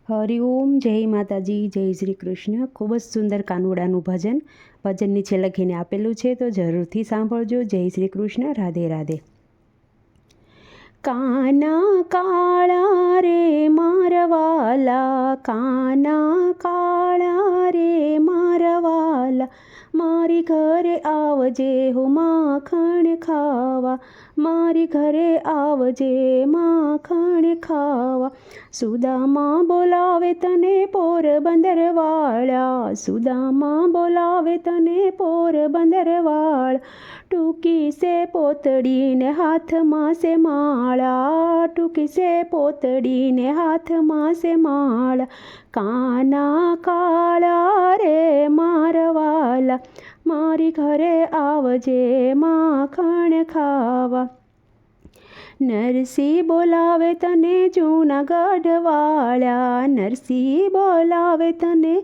હરિઓમ, જય માતાજી, જય શ્રી કૃષ્ણ. ખૂબ જ સુંદર કાનુડાનું ભજન નીચે લખીને આપેલું છે, તો જરૂરથી સાંભળજો. જય શ્રી કૃષ્ણ. રાધે રાધે. કાના કાળા રે મારવાલા, કાના કાળા રે મારવાલા, મારી ઘરે આવજે હો માખણ ખાવા, મારી ઘરે આવજે માખણ ખાવા. સુદામા બોલાવે તને પોરબંદરવાળા, સુદામા બોલાવે તને પોરબંદરવાળા. ટૂંકી સે પોતડીને હાથમાં સે માળા, ટૂંકી સે પોતડીને હાથમાં સે માળા. કાના કાળા રે મારવાલા, મારી ઘરે આવજે માખણ ખાવા. નરસિંહ બોલાવે તને જૂનાગઢવાળા, નરસિંહ બોલાવે તને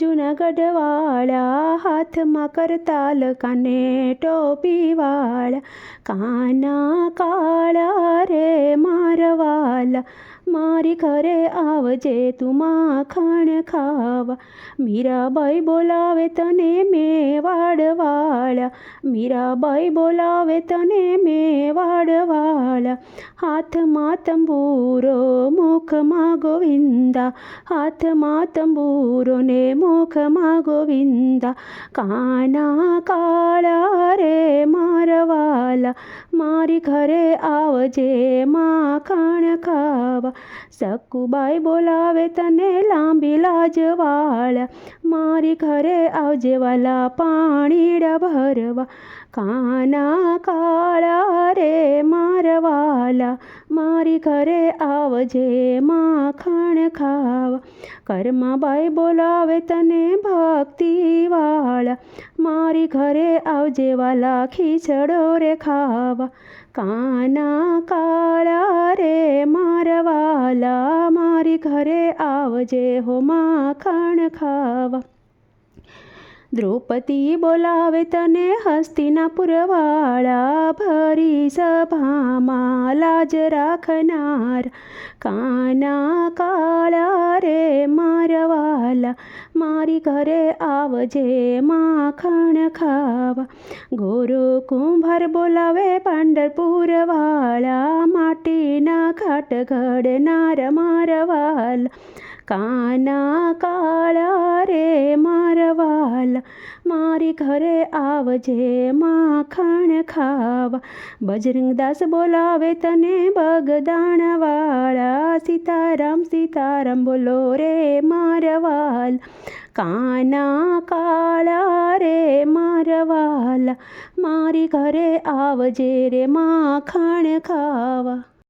જૂનાગઢવાળા. હાથમાં કરતાલ કાને ટોપીવાળા. કાના કાળા રે મારવાલા, મારી ઘરે આવજે તું માખણ ખાવા. મીરાબાઈ બોલાવે તને મેવાડવાળા, મીરાબાઈ બોલાવે તને મેવાડવાળા. હાથમાં તંબૂરો મુખમાં ગોવિંદા, હાથમાં તંબૂરો ને મુખમાં ગોવિંદા. કાના કાળા રે મારવાલા, મારી ઘરે આવજે માખણ ખાવા. સકુબાઈ બોલાવે તને લાંબી લાજવાળા, મારી ઘરે આવજે વાલા પાણીડા ભરવા. કાના કાળા રે મારવાલા, મારી ઘરે આવજે માખણ ખાવા. કરમાબાઈ બોલાવે તને ભક્તિવાળા, મારી ઘરે આવજે વાલા ખીચડો રે ખાવા. કાના કાળા રે મારવાલા, મારી ઘરે આવજે હો માખણ ખાવા. દ્રૌપદી બોલાવે તને હસ્તિનાપુરવાળા, ભરી સભામાં લાજ રાખનાર. કાના કાળા રે મારવાલા, મારી ઘરે આવજે માખણ ખાવા. ગોરો કુંભાર બોલાવે પંઢરપુરવાળા, માટીના ઘાટ ઘડનાર મારવાલા. કાના કાળા રે મારવાલા, મારી ઘરે આવજે માખણ ખાવા. બજરંગદાસ બોલાવે તને બગદાણવાળા, સીતારામ સીતારામ બોલો રે મારવાલા. કાના કાળા રે મારવાલા, મારી ઘરે આવજે રે માખણ ખાવા.